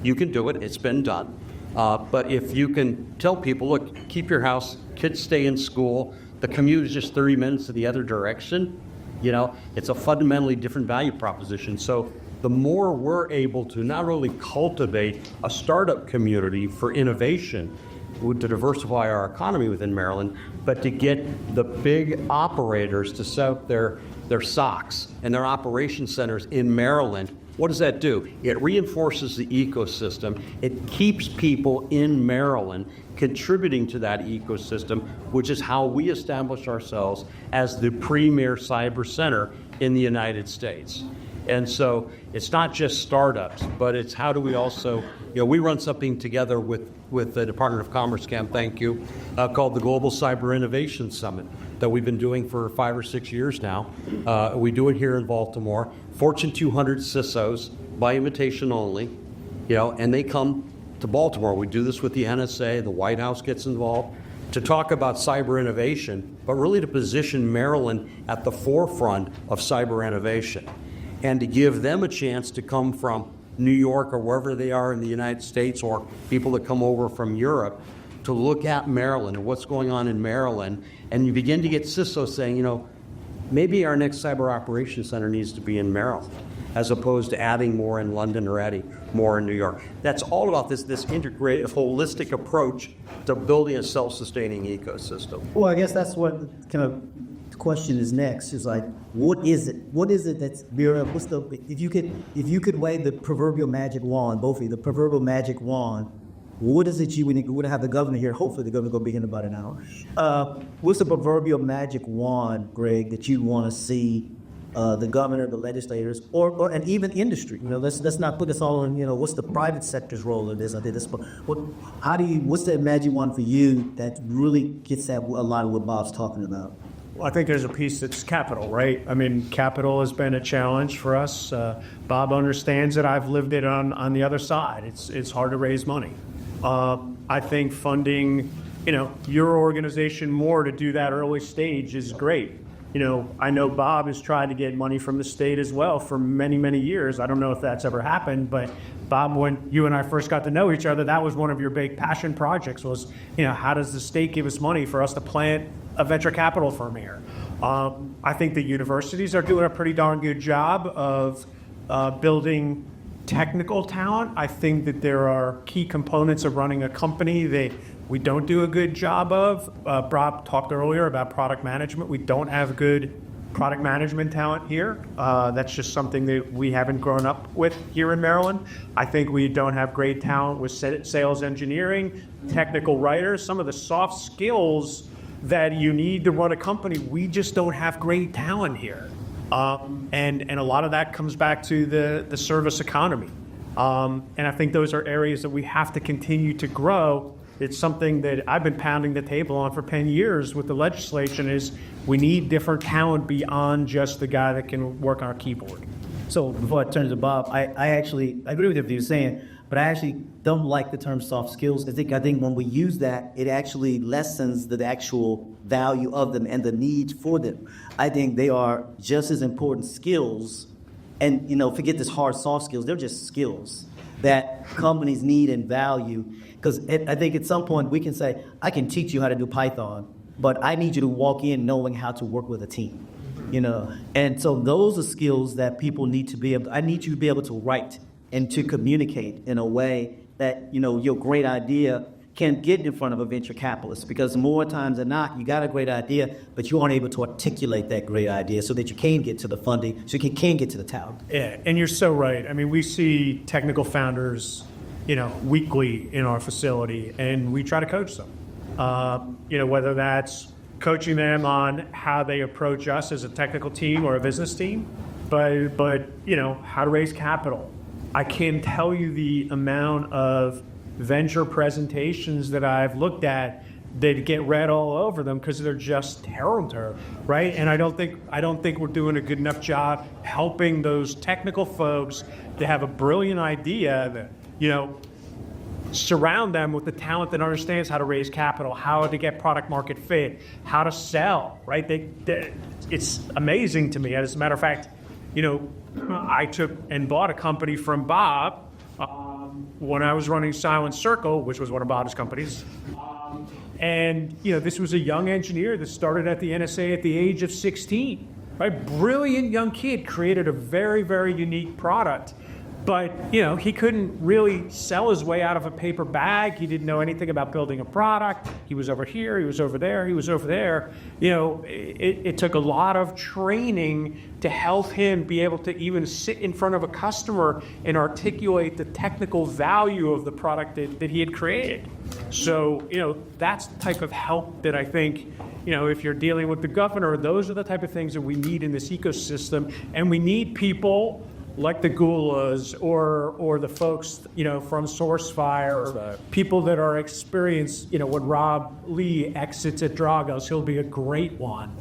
S3: you can do it. It's been done. But if you can tell people, look, keep your house, kids stay in school, the commute is just 30 minutes to the other direction, it's a fundamentally different value proposition. So the more we're able to not only cultivate a startup community for innovation to diversify our economy within Maryland, but to get the big operators to set up their SOCs and their operation centers in Maryland. What does that do? It reinforces the ecosystem. It keeps people in Maryland contributing to that ecosystem, which is how we establish ourselves as the premier cyber center in the United States. And so it's not just startups, but it's how do we also, we run something together with the Department of Commerce, Cam, thank you, called the Global Cyber Innovation Summit that we've been doing for 5 or 6 years now. We do it here in Baltimore. Fortune 200 CISOs by invitation only, and they come to Baltimore. We do this with the NSA, the White House gets involved to talk about cyber innovation, but really to position Maryland at the forefront of cyber innovation and to give them a chance to come from New York or wherever they are in the United States, or people that come over from Europe, to look at Maryland and what's going on in Maryland. And you begin to get CISOs saying, maybe our next cyber operations center needs to be in Maryland, as opposed to adding more in London or adding more in New York. That's all about this integrated, holistic approach to building a self-sustaining ecosystem.
S1: Well, I guess that's what kind of the question is next. Is like, what is it? What is it that's what's the if you could wave the proverbial magic wand, both of you, the proverbial magic wand. What is it you would have the governor here? Hopefully the governor will be here in about an hour. What's the proverbial magic wand, Greg, that you want to see the governor, the legislators, or and even industry? Let's not put this all in. What's the private sector's role in this? I did this. What's that magic wand for you that really gets at a lot of what Bob's talking about?
S2: Well, I think there's a piece that's capital, right? I mean, capital has been a challenge for us. Bob understands it. I've lived it on the other side. It's hard to raise money. I think funding, your organization more to do that early stage is great. I know Bob has tried to get money from the state as well for many, many years. I don't know if that's ever happened, but Bob, when you and I first got to know each other, that was one of your big passion projects was, how does the state give us money for us to plant a venture capital firm here? I think the universities are doing a pretty darn good job of building technical talent. I think that there are key components of running a company we don't do a good job of. Bob talked earlier about product management. We don't have good product management talent here. That's just something that we haven't grown up with here in Maryland. I think we don't have great talent with sales engineering, technical writers, some of the soft skills that you need to run a company. We just don't have great talent here. And a lot of that comes back to the service economy. And I think those are areas that we have to continue to grow. It's something that I've been pounding the table on for 10 years with the legislation is we need different talent beyond just the guy that can work on a keyboard.
S1: So before I turn to Bob, I agree with what you're saying, but I actually don't like the term soft skills. I think when we use that, it actually lessens the actual value of them and the need for them. I think they are just as important skills, and forget this hard soft skills. They're just skills that companies need and value. Because I think at some point we can say, I can teach you how to do Python, but I need you to walk in knowing how to work with a team. And so those are skills that people need to be able. I need you to be able to write and to communicate in a way that your great idea can get in front of a venture capitalist, because more times than not, you got a great idea, but you aren't able to articulate that great idea so that you can get to the funding, so you can get to the talent.
S2: Yeah, and you're so right. I mean, we see technical founders, weekly in our facility, and we try to coach them. Whether that's coaching them on how they approach us as a technical team or a business team, but how to raise capital. I can tell you the amount of venture presentations that I've looked at that get read all over them because they're just terrible, right? And I don't think we're doing a good enough job helping those technical folks to have a brilliant idea that, surround them with the talent that understands how to raise capital, how to get product market fit, how to sell, right? It's amazing to me. As a matter of fact, I took and bought a company from Bob when I was running Silent Circle, which was one of Bob's companies. And this was a young engineer that started at the NSA at the age of 16, right? Brilliant young kid, created a very, very unique product. But, he couldn't really sell his way out of a paper bag. He didn't know anything about building a product. He was over here, he was over there, he was over there. It took a lot of training to help him be able to even sit in front of a customer and articulate the technical value of the product that he had created. So, that's the type of help that I think, if you're dealing with the governor, those are the type of things that we need in this ecosystem. And we need people like the Gulas or the folks, from SourceFire, or people that are experienced, when Rob Lee exits at Dragos, he'll be a great one,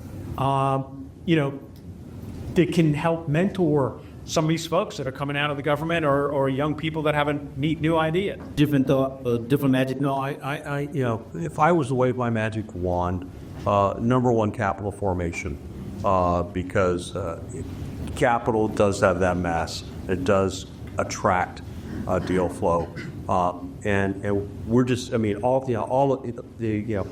S2: that can help mentor some of these folks that are coming out of the government or young people that have a neat new idea.
S1: Different thought, different magic.
S3: No, I if I was to wave my magic wand, number one, capital formation, because capital does have that mass. It does attract deal flow, and we're just. I mean, all of the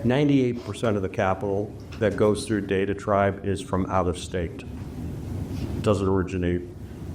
S3: 98% of the capital that goes through Data Tribe is from out of state. It doesn't originate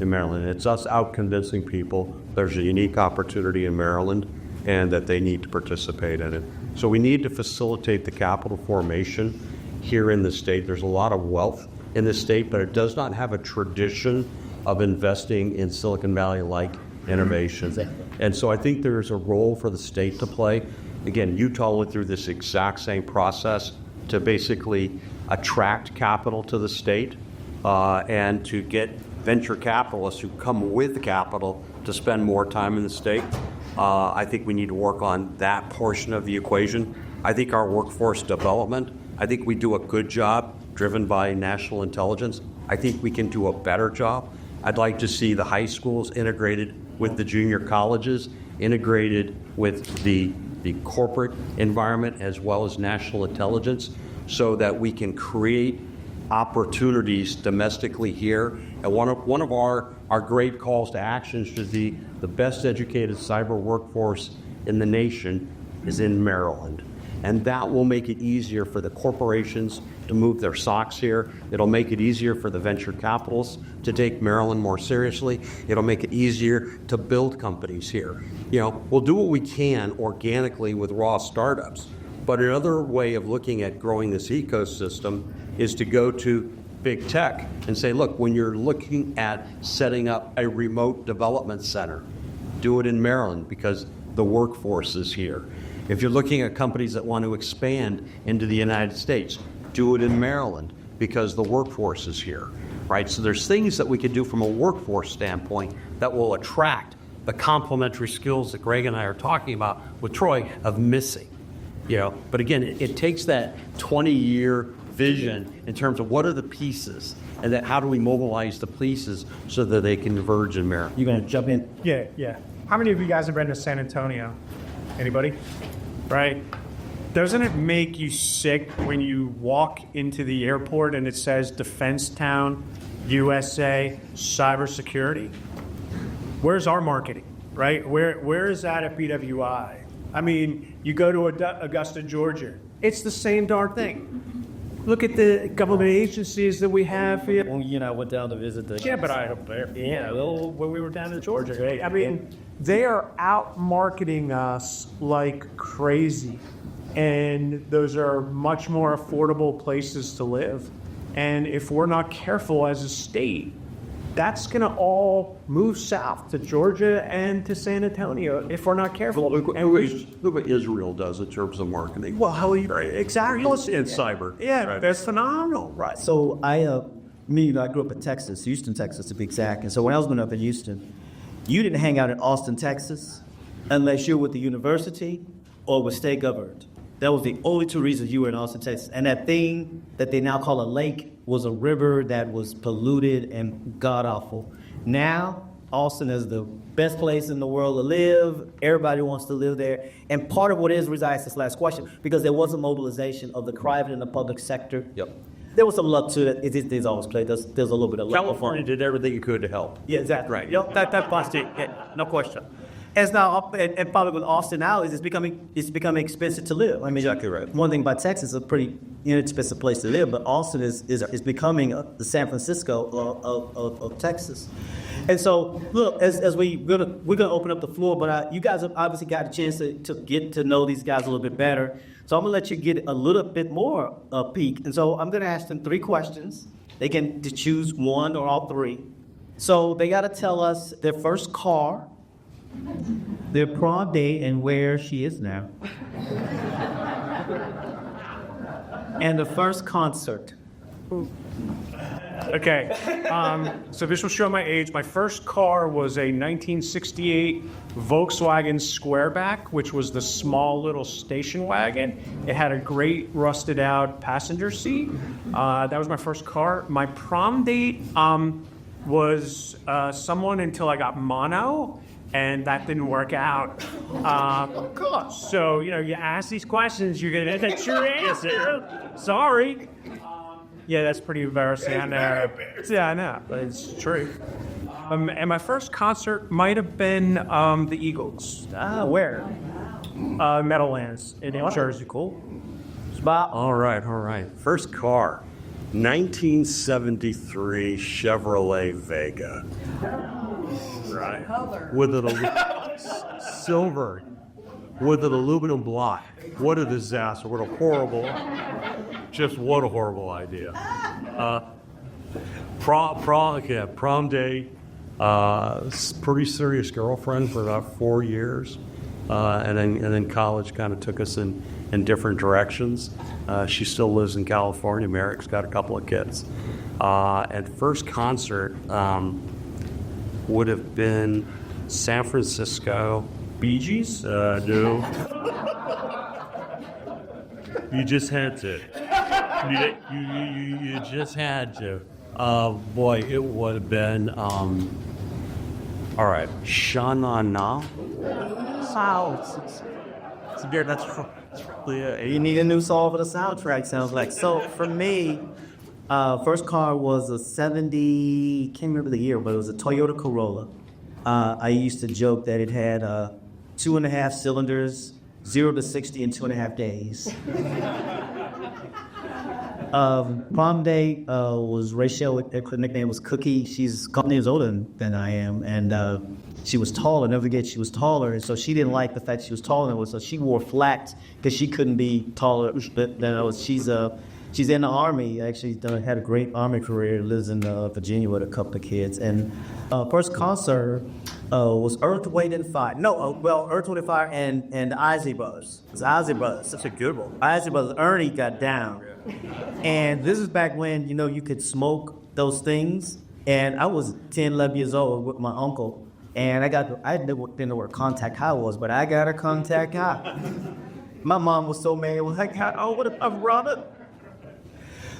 S3: in Maryland. It's us out convincing people there's a unique opportunity in Maryland and that they need to participate in it. So we need to facilitate the capital formation here in the state. There's a lot of wealth in the state, but it does not have a tradition of investing in Silicon Valley-like innovation. And so I think there's a role for the state to play. Again, Utah went through this exact same process to basically attract capital to the state and to get venture capitalists who come with capital to spend more time in the state. I think we need to work on that portion of the equation. I think our workforce development, I think we do a good job driven by national intelligence. I think we can do a better job. I'd like to see the high schools integrated with the junior colleges, integrated with the corporate environment as well as national intelligence, so that we can create opportunities domestically here. And one of our great calls to action should be the best educated cyber workforce in the nation is in Maryland. And that will make it easier for the corporations to move their socks here. It'll make it easier for the venture capitalists to take Maryland more seriously. It'll make it easier to build companies here. We'll do what we can organically with raw startups. But another way of looking at growing this ecosystem is to go to big tech and say, look, when you're looking at setting up a remote development center, do it in Maryland because the workforce is here. If you're looking at companies that want to expand into the United States, do it in Maryland because the workforce is here, right? So there's things that we can do from a workforce standpoint that will attract the complementary skills that Gregg and I are talking about with Troy of missing, But again, it takes that 20-year vision in terms of what are the pieces and then how do we mobilize the pieces so that they can converge in Maryland.
S1: You gonna jump in?
S2: Yeah. How many of you guys have been to San Antonio? Anybody? Right? Doesn't it make you sick when you walk into the airport and it says Defense Town, USA, Cybersecurity? Where's our marketing, right? Where is that at BWI? I mean, you go to Augusta, Georgia. It's the same darn thing. Look at the government agencies that we have here.
S1: Well, I went down to visit the.
S2: Yeah, but when we were down in Georgia, right? I mean, they are out marketing us like crazy. And those are much more affordable places to live. And if we're not careful as a state, that's going to all move south to Georgia and to San Antonio if we're not careful.
S3: Look what Israel does in terms of marketing.
S2: Well, how exactly?
S3: In cyber.
S2: Yeah,
S3: right.
S2: That's phenomenal. Right.
S1: So I grew up in Texas, Houston, Texas to be exact. And so when I was growing up in Houston, you didn't hang out in Austin, Texas, unless you're with the university or with state government. That was the only two reasons you were in Austin, Texas. And that thing that they now call a lake was a river that was polluted and god-awful. Now, Austin is the best place in the world to live. Everybody wants to live there. And part of what resides this last question, because there was a mobilization of the private and the public sector.
S3: Yep.
S1: There was some luck to it. There's always played. There's a little bit of luck.
S3: California did everything it could to help.
S1: Yeah, exactly.
S3: Right.
S1: That busted. Yeah, no question. As now, and probably with Austin now, is it's becoming expensive to live. I mean,
S5: Exactly right.
S1: One thing about Texas, is a pretty inexpensive place to live, but Austin is becoming the San Francisco of Texas. And so, look, as we're gonna open up the floor, but you guys have obviously got a chance to get to know these guys a little bit better. So I'm gonna let you get a little bit more peek. And so I'm gonna ask them 3 questions. They can choose one or all 3. So they got to tell us their first car, their prom date, and where she is now, and the first concert.
S2: Okay, so this will show my age. My first car was a 1968 Volkswagen Squareback, which was the small little station wagon. It had a great rusted out passenger seat. That was my first car. My prom date was someone until I got mono, and that didn't work out. So, you ask these questions, you're gonna, that's your answer. Sorry. Yeah, that's pretty embarrassing. I know. Yeah, I know, but it's true. And my first concert might have been the Eagles.
S1: Where?
S2: Meadowlands in New Jersey.
S1: Cool. Bob?
S3: All right. First car, 1973 Chevrolet Vega. Right. With an silver, with an aluminum block. What a disaster! What a horrible idea. Prom day. Pretty serious girlfriend for about 4 years, and then college kind of took us in different directions. She still lives in California. Merrick's got a couple of kids. And first concert would have been San Francisco. Bee Gees? No. You just had to. You just had to. Boy, it would have been. All right, Shana Na.
S1: You need a new song for the soundtrack, sounds like. So for me, first car was a 70, can't remember the year, but it was a Toyota Corolla. I used to joke that it had 2.5 cylinders, 0 to 60 in 2.5 days. Prom day was Rachel, her nickname was Cookie. She's a couple years older than I am, and she was taller. Never forget, she was taller, and so she didn't like the fact she was taller than I was, so she wore flats because she couldn't be taller than I was. She's in the Army, actually had a great Army career, lives in Virginia with a couple of kids. And first concert was Earth, Wind, and Fire. Earth, Wind, and Fire and the Isley Brothers. It was Isley Brothers. That's a good one. Isley Brothers. Ernie got down. And this is back when, you could smoke those things. And I was 10, 11 years old with my uncle. And I didn't know where contact high was, but I got a contact high. My mom was so mad. Was like, oh, what if I've run it?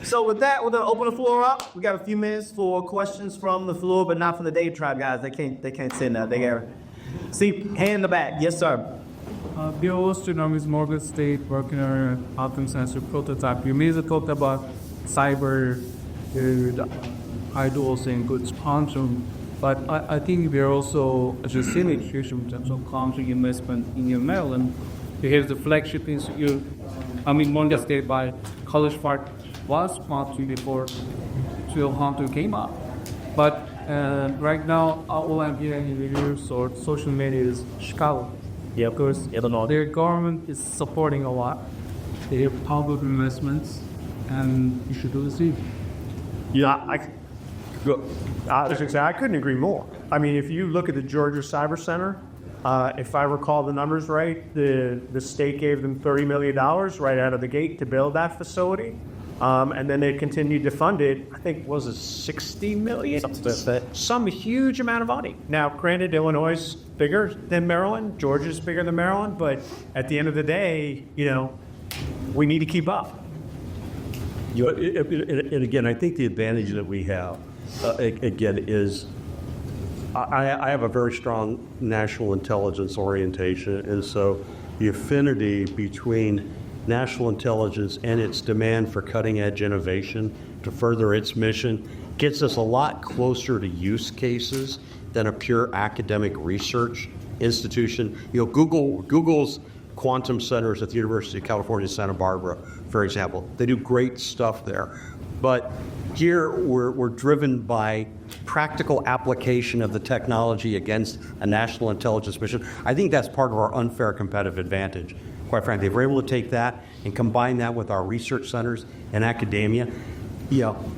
S1: So with that, we're gonna open the floor up. We got a few minutes for questions from the floor, but not from the Dave Tribe guys. They can't say that. They got see hand in the back. Yes, sir.
S6: Bill Osternom is Morgan State working on an Optum sensor prototype. You may have talked about cyber. I do also include quantum, but I think we're also as a same institution in terms of quantum investment in Maryland. Here's the flagship institute. Morgan State by College Park was quantum before quantum came up. But right now, all I'm hearing in the news or social media is Chicago.
S1: Yep.
S6: Because their government is supporting a lot. They have public investments, and you should do the same.
S2: Yeah, I couldn't agree more. I mean, if you look at the Georgia Cyber Center, if I recall the numbers right, the state gave them $30 million right out of the gate to build that facility. And then they continued to fund it, I think, was it $60 million? Some huge amount of money. Now, granted, Illinois is bigger than Maryland, Georgia's bigger than Maryland, but at the end of the day, we need to keep up.
S3: And again, I think the advantage that we have, again, is I have a very strong national intelligence orientation, and so the affinity between national intelligence and its demand for cutting-edge innovation to further its mission gets us a lot closer to use cases than a pure academic research institution. Google's quantum centers at the University of California, Santa Barbara, for example, they do great stuff there. But here we're driven by practical application of the technology against a national intelligence mission. I think that's part of our unfair competitive advantage. Quite frankly, if we're able to take that and combine that with our research centers and academia,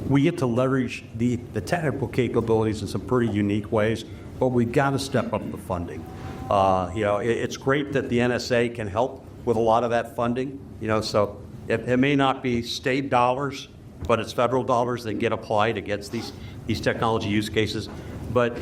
S3: we get to leverage the technical capabilities in some pretty unique ways, but we've got to step up the funding. It's great that the NSA can help with a lot of that funding, so it may not be state dollars, but it's federal dollars that get applied against these technology use cases. But,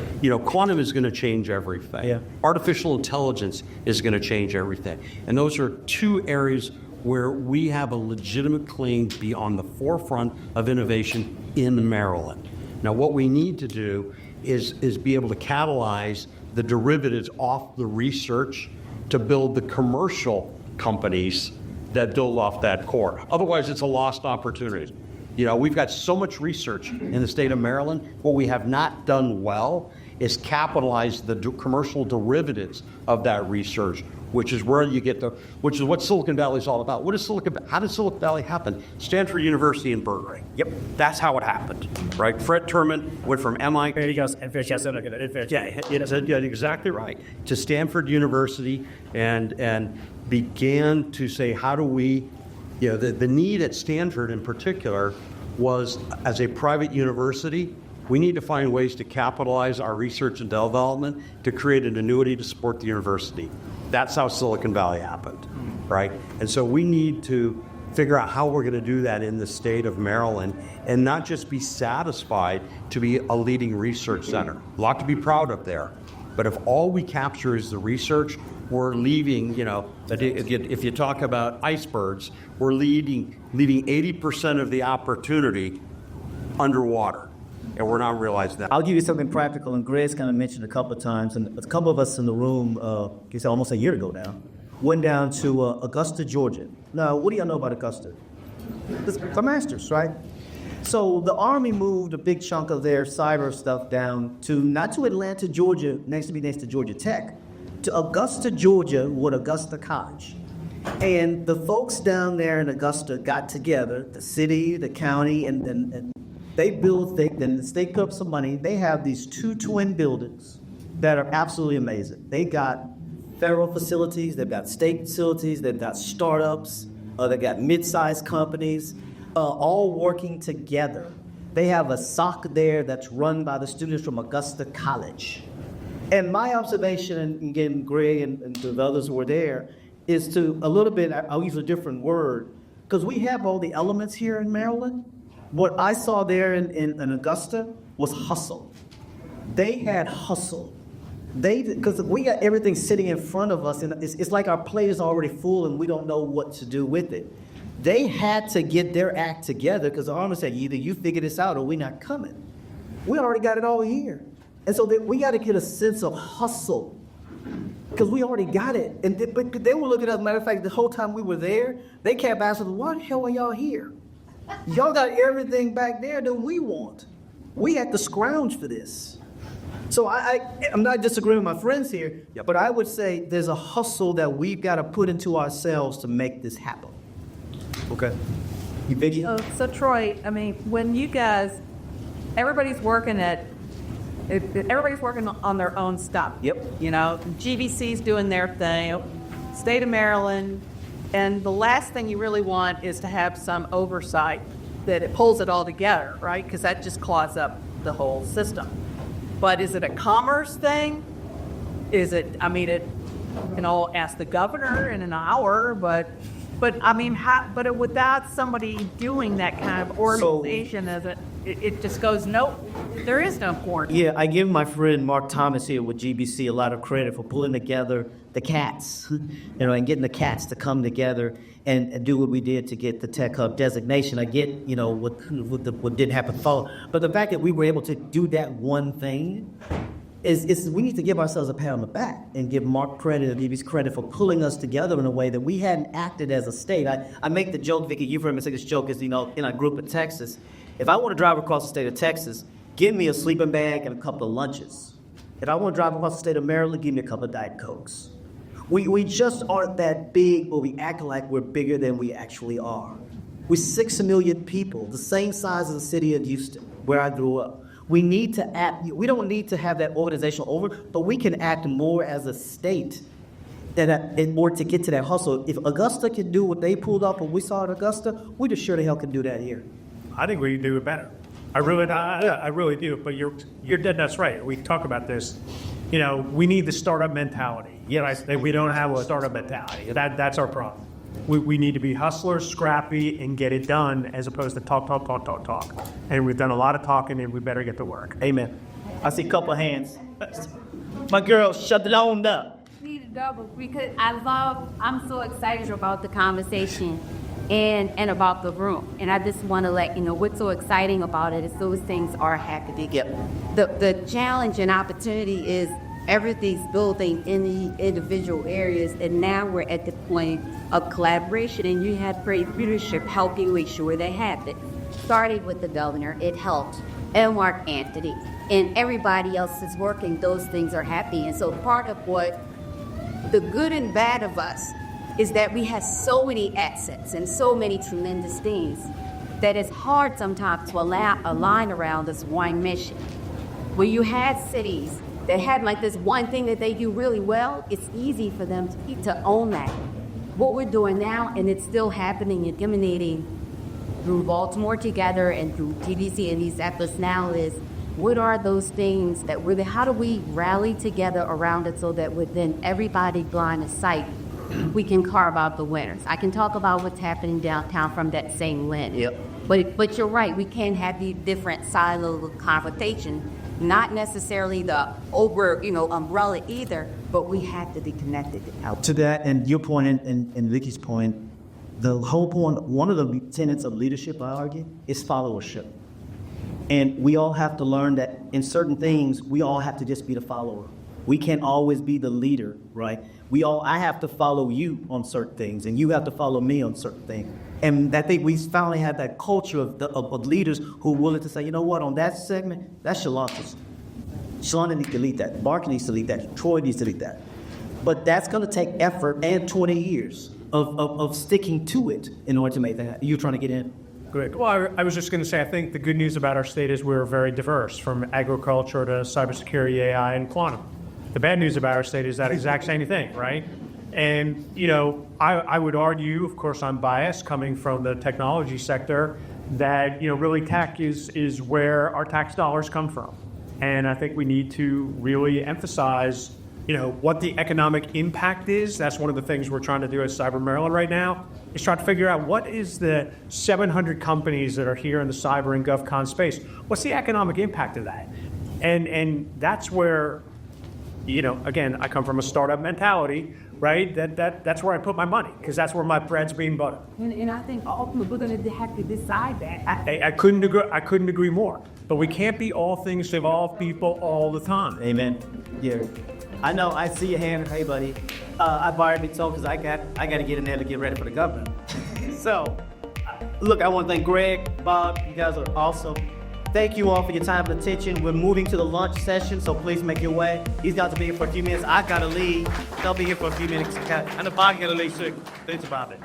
S3: quantum is going to change everything.
S1: Yeah.
S3: Artificial intelligence is going to change everything. And those are two areas where we have a legitimate claim to be on the forefront of innovation in Maryland. Now, what we need to do is be able to catalyze the derivatives off the research to build the commercial companies that build off that core. Otherwise, it's a lost opportunity. We've got so much research in the state of Maryland. What we have not done well is capitalize the commercial derivatives of that research, which is where you get which is what Silicon Valley is all about. How did Silicon Valley happen? Stanford University and Berkeley. Yep, that's how it happened, right? Fred Terman went from MIT.
S4: There he goes.
S3: Yeah, exactly right. To Stanford University and began to say, how do we, the need at Stanford in particular was, as a private university, we need to find ways to capitalize our research and development to create an annuity to support the university. That's how Silicon Valley happened, right? And so we need to figure out how we're going to do that in the state of Maryland and not just be satisfied to be a leading research center. A lot to be proud of there. But if all we capture is the research, we're leaving, if you talk about icebergs, we're leaving 80% of the opportunity underwater. And we're not realizing that.
S1: I'll give you something practical, and Gregg's kind of mentioned a couple of times, and a couple of us in the room, almost a year ago now, went down to Augusta, Georgia. Now, what do y'all know about Augusta? It's a master's, right? So the Army moved a big chunk of their cyber stuff down not to Atlanta, Georgia, next to Georgia Tech, to Augusta, Georgia, with Augusta College. And the folks down there in Augusta got together, the city, the county, and they the state put up some money. They have these 2 twin buildings that are absolutely amazing. They got federal facilities, they've got state facilities, they've got startups, they've got mid-sized companies, all working together. They have a SOC there that's run by the students from Augusta College. And my observation, and again, Gregg and the others who were there, is to a little bit, I'll use a different word, because we have all the elements here in Maryland. What I saw there in Augusta was hustle. They had hustle. Because we got everything sitting in front of us, and it's like our plate is already full and we don't know what to do with it. They had to get their act together because the Army said, either you figure this out or we're not coming. We already got it all here. And so we got to get a sense of hustle because we already got it. But they were looking at us. Matter of fact, the whole time we were there, they kept asking, why the hell are y'all here? Y'all got everything back there that we want. We had to scrounge for this. So I'm not disagreeing with my friends here, but I would say there's a hustle that we've got to put into ourselves to make this happen. Okay. You Vicky?
S5: So Troy, I mean, when you guys, everybody's working on their own stuff.
S1: Yep.
S5: GVC's doing their thing, state of Maryland, and the last thing you really want is to have some oversight that it pulls it all together, right? Because that just clogs up the whole system. But is it a commerce thing? Ask the governor in an hour, but without somebody doing that kind of organization, it just goes, nope, there is no quarantine.
S1: Yeah, I give my friend Mark Thomas here with GBC a lot of credit for pulling together the cats, and getting the cats to come together and do what we did to get the Tech Hub designation. I get, what didn't happen follow, but the fact that we were able to do that one thing is we need to give ourselves a pat on the back and give Mark credit and GBC credit for pulling us together in a way that we hadn't acted as a state. I make the joke, Vicky, you've heard me say this joke, is, in our group in Texas, if I want to drive across the state of Texas, give me a sleeping bag and a couple of lunches. If I want to drive across the state of Maryland, give me a couple of Diet Cokes. We just aren't that big, but we act like we're bigger than we actually are. We're 6 million people, the same size as the city of Houston, where I grew up. We need to act, we don't need to have that organizational over, but we can act more as a state in order to get to that hustle. If Augusta can do what they pulled off when we saw at Augusta, we just sure the hell can do that here.
S2: I think we do it better. I really do. But you're dead. That's right. We talk about this. You know, we need the startup mentality. We don't have a startup mentality. That's our problem. We need to be hustlers, scrappy, and get it done, as opposed to talk. And we've done a lot of talking, and we better get to work.
S1: Amen. I see a couple of hands. My girl, shut it on up.
S7: Need a double because I'm so excited about the conversation and about the room. And I just want to let you know what's so exciting about it is those things are happening.
S1: Yep.
S7: The challenge and opportunity is everything's building in the individual areas, and now we're at the point of collaboration, and you have great leadership helping make sure they happen. Starting with the governor, it helped, and Mark Anthony, and everybody else is working, those things are happening. And so part of what the good and bad of us is that we have so many assets and so many tremendous things that it's hard sometimes to align around this one mission. When you had cities that had like this one thing that they do really well, it's easy for them to own that. What we're doing now, and it's still happening and emanating through Baltimore Together and through TDC and these efforts now, is what are those things that really, how do we rally together around it so that within everybody's line of sight, we can carve out the winners. I can talk about what's happening downtown from that same lens.
S1: Yep.
S7: But you're right, we can't have the different silos of confrontation, not necessarily the over, umbrella either, but we have to be connected.
S1: To that, and your point and Vicky's point, the whole point, one of the tenets of leadership, I argue, is followership. And we all have to learn that in certain things, we all have to just be the follower. We can't always be the leader, right? I have to follow you on certain things, and you have to follow me on certain things. And I think we finally have that culture of leaders who are willing to say, you know what, on that segment, that's Shalonda's. Shalonda needs to lead that. Mark needs to lead that. Troy needs to lead that. But that's going to take effort and 20 years of sticking to it in order to make that happen. You're trying to get in?
S2: Great. Well, I was just going to say, I think the good news about our state is we're very diverse, from agriculture to cybersecurity, AI, and quantum. The bad news about our state is that exact same thing, right? And, I would argue, of course I'm biased, coming from the technology sector, that, really tech is where our tax dollars come from. And I think we need to really emphasize, what the economic impact is. That's one of the things we're trying to do at Cyber Maryland right now, is try to figure out what is the 700 companies that are here in the cyber and GovCon space. What's the economic impact of that? And that's where, again, I come from a startup mentality, right? That's where I put my money, because that's where my bread's being buttered.
S7: And I think ultimately we're going to have to decide that.
S2: I couldn't agree more. But we can't be all things to all people all the time.
S1: Amen. Yeah. I know. I see your hand. Hey, buddy. I borrowed me told because I got to get in there to get ready for the governor. So, look, I want to thank Gregg, Bob. You guys are awesome. Thank you all for your time and attention. We're moving to the lunch session, so please make your way. These guys will be here for a few minutes. I got to leave. They'll be here for a few minutes. I know Bob got to leave soon. Thanks about it.